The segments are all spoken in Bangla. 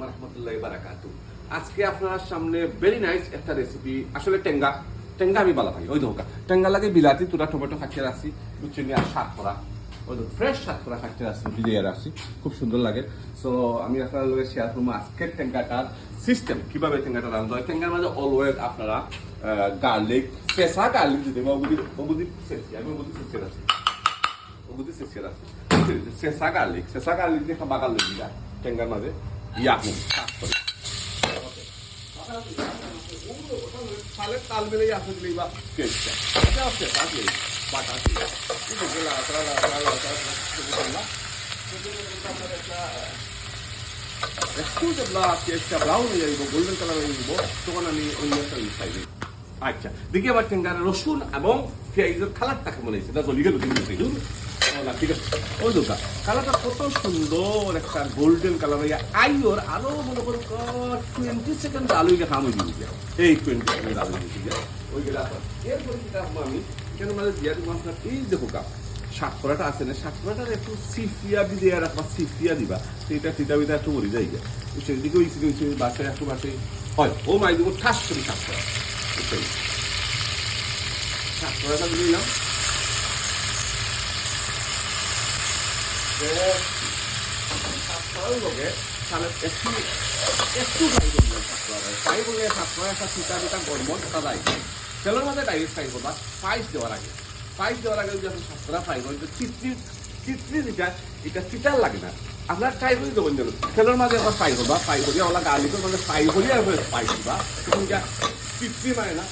রহমতুল্লাহি ওয়া বারাকাতুহু। আজকে আপনার সামনে ভেরি নাইস একটা রেসিপি। আসলে টেঙ্গা আমি ভালো খাই। ওই ধোকা টেঙ্গা লাগে বিলাতি তুরা টমেটো খাচ্ছে রাখছি, বুঝছেন, আর শাক করা ওই ফ্রেশ শাক করা খাচ্ছে রাখছি, ভিজিয়ে রাখছি, খুব সুন্দর লাগে। সো আমি আপনার লগে শেয়ার করবো আজকের টেঙ্গাটার সিস্টেম, কিভাবে টেঙ্গাটা রান্না হয়। টেঙ্গার মাঝে অলওয়েজ আপনারা গার্লিক, পেঁচা গার্লিক দিতে হবে। অবুদি সেচি, আমি অবুদি সেচে রাখছি, অবুদি সেচে রাখছি। চেঁচা গার্লিক দিয়ে বাগাল দিলা টেঙ্গার মাঝে ইয়াকুম কাজ করে তাল বেলে আসে দিলে বা পেঁচা বাটা একটু পেঁচটা ব্রাউন হয়ে যাইব, গোল্ডেন কালার হয়ে যাব, তখন আমি অন্য একটা খাই দিই। আচ্ছা, দেখি আবার টেঙ্গার রসুন এবং পেঁয়াজের কালারটাকে মনে হচ্ছে, জলি গেল ঠিক আছে। ওই দোকা কালারটা কত সুন্দর একটা গোল্ডেন কালার হইয়া আইওর আরো মনে করো 20 সেকেন্ড আলু খাম হয়ে দিয়েছে। এই 20 সেকেন্ড আলু দিয়েছে ওই গেলে এরপরে যেটা আমি কেন মানে দিয়া দিব আপনার এই দেখো কাপ শাক করাটা আছে না, শাক করাটার একটু সিফিয়া দিয়ে রাখবা, সিফিয়া দিবা, সেইটা তিতা বিতা একটু মরি যাই যায় সেদিকে ওই বাসায় একটু বাসায় হয় ও মাই দিব ঠাস করি শাক করা, বুঝছেন। শাক করাটা দিলাম তেলের মধ্যে ডাইরেক্ট ফ্রাই করবা। স্পাইস দেওয়ার আগে যদি আপনি সাতটা ফ্রাই করেন, চিত্রি যেটা এটা চিটার লাগে না, আপনার ট্রাই করে দেবেন যেন তেলের মাঝে একবার ফ্রাই করবা, ফ্রাই করিয়া ওলা গার্লিকের মধ্যে ফ্রাই করিয়া স্পাইস দিবা, তখন যা চিত্রি মানে না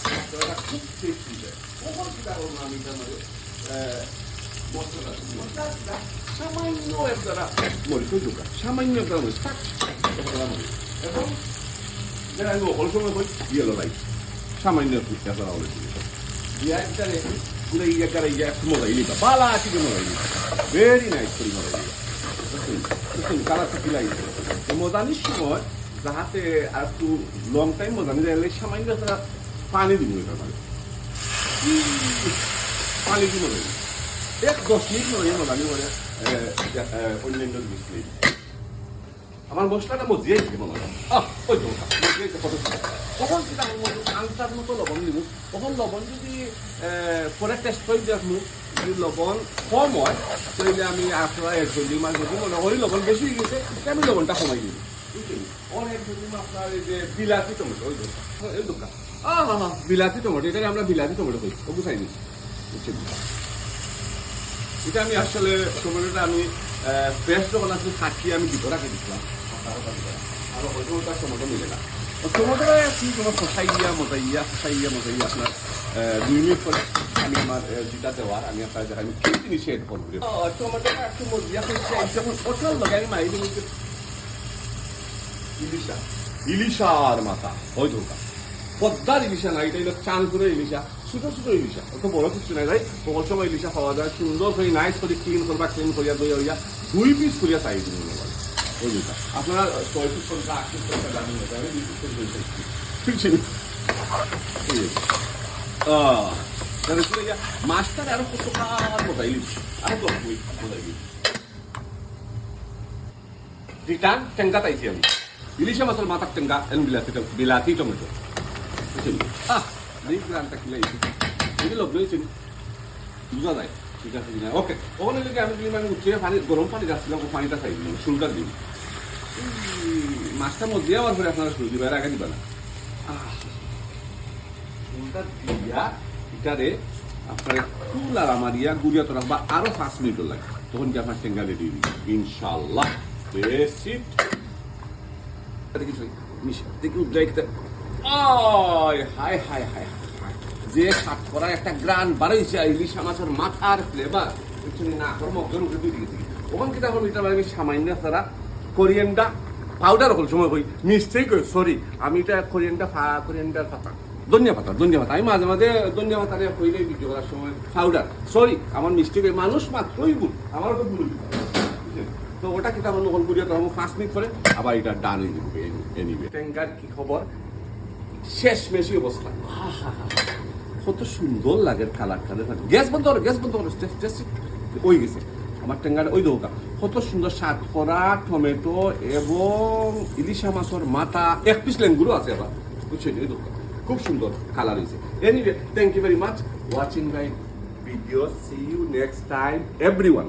খুব টেস্টি যায়। কখন চিটা করবো আমি এটার মধ্যে সামান্য একদারা মরিচ ঢুকা, সামান্য একদারা মরিচ এবং যেটা আমি অল্প সময় করি ইয়েলো রাইস সামান্য একদারা মরিচ দিয়া একটা রেখে পুরো ইয়েকারা ইয়ে একটু মজাই নিবা, বালা থেকে মজাই নিবা, ভেরি নাইস করে মজাই নিবা, বুঝছেন। কালারটা কি লাগে মজানির সময় যাহাতে আর একটু লং টাইম মজানি যাইলে সামান্য একটা পানি দিব, এটার মানে পানি দিব মজাই 10 মিনিট মনে মজানি করে অন্যান্য জিনিস নেই। আমার মশলাটা মজিয়ে দিতে মনে হয় ওই তো কখন সেটা আনসার মতো লবণ দিব, কখন লবণ যদি পরে টেস্ট করে দেখবো, যদি লবণ কম হয় তাহলে আমি আপনারা 1 কেজি মাছ যদি মনে করি লবণ বেশি হয়ে গেছে আমি লবণটা কমাই দিব, বুঝলেন। অনেক যদি আপনার এই যে বিলাতি টমেটো ওই এই দোকান বিলাতি টমেটো, এটাকে আমরা বিলাতি টমেটো করি, ও বুঝাই দিচ্ছি, বুঝছেন। এটা আমি আসলে টমেটোটা আমি পেস্ট যখন আসলে থাকি আমি ভিতরে রাখে দিচ্ছিলাম, আর হয়তো ওটা টমেটো মিলে না, টমেটোটা কি তোমার ফসাইয়া মজাইয়া আপনার 2 মিনিট পরে আমি আমার যেটা দেওয়ার আমি আপনার দেখা আমি কি জিনিস এড করবো। টমেটোটা একটু মজিয়া যখন ওটার লগে আমি মারি দিই ইলিশার মাথা, ওই ধোকা পদ্মার ইলিশা না, এটা হলো চাঁদপুরের ইলিশা, ছোট ইলিশা, অত বড় কিছু নাই ভাই। সকল সময় ইলিশা পাওয়া যায়, সুন্দর করে নাইস করে ক্লিন করবা, ক্লিন করিয়া দই হইয়া 2 পিস করিয়া চাই দিন ওই দুটা আপনারা 6 পিস করে 8 পিস করে দামি হয়ে যাবে, 2 পিস করে ঠিক আছে। মাছটার আরো কত কার মজাই ইলিশ আরো তো মজাই রিটার্ন টেঙ্গা পাইছি আমি, ইলিশা মাছের মাথার টেঙ্গা বিলাতি টমেটো, বুঝছেন। গ্রামটা কিলাই লগ্ন বুঝা যায়, ঠিক আছে কিনা। ওকে ওখানে যদি আমি মানে উঠে পানি গরম পানি যাচ্ছিলাম, পানিটা চাই দিলাম, শুরুটা দিন মাছটা মধ্যে আবার পরে আপনারা শুরু দিবা, আগে দিবা না, শুরুটা দিয়া এটারে আপনার একটু লাড়া মারিয়া গুড়িয়া তো রাখবা, আরো 5 মিনিট লাগে, তখন কি আপনার টেঙ্গা রেডি দিবে ইনশাল্লাহ। বেশি দেখি উদ্রাইতে যে শাক করা একটা গ্রান বাড়াইছে ইলিশা মাছের মাথার ফ্লেভার না মগের উঠে দিয়ে দিয়েছি। ওখান থেকে এখন এটা আমি সামান্য তারা কোরিয়ান্ডা পাউডার হল সময় কই মিস্টেক সরি, আমি এটা কোরিয়ান্ডার পাতা ধনিয়া পাতা আমি মাঝে মাঝে ধনিয়া পাতা কইলে ভিডিও করার সময় পাউডার, সরি আমার মিস্টেক, মানুষ মাত্রই ভুল, আমারও তো ভুল। তো ওটা কিন্তু আমার নকল করিয়া তো 5 মিনিট পরে আবার এটা ডান হয়ে যাবে। এনিবে টেঙ্গার কি খবর, শেষ মেশি অবস্থা, কত সুন্দর লাগে কালার। গ্যাস বন্ধ করো ওই গেছে মাট্টেঙ্গার ওই দোকা কত সুন্দর স্বাদ করা টমেটো এবং ইলিশা মাছের মাথা এক পিস লেঙ্গুরও আছে আবার বুঝছেন ওই দোকা খুব সুন্দর কালার হয়েছে anyway thank you very much watching my video see you next time everyone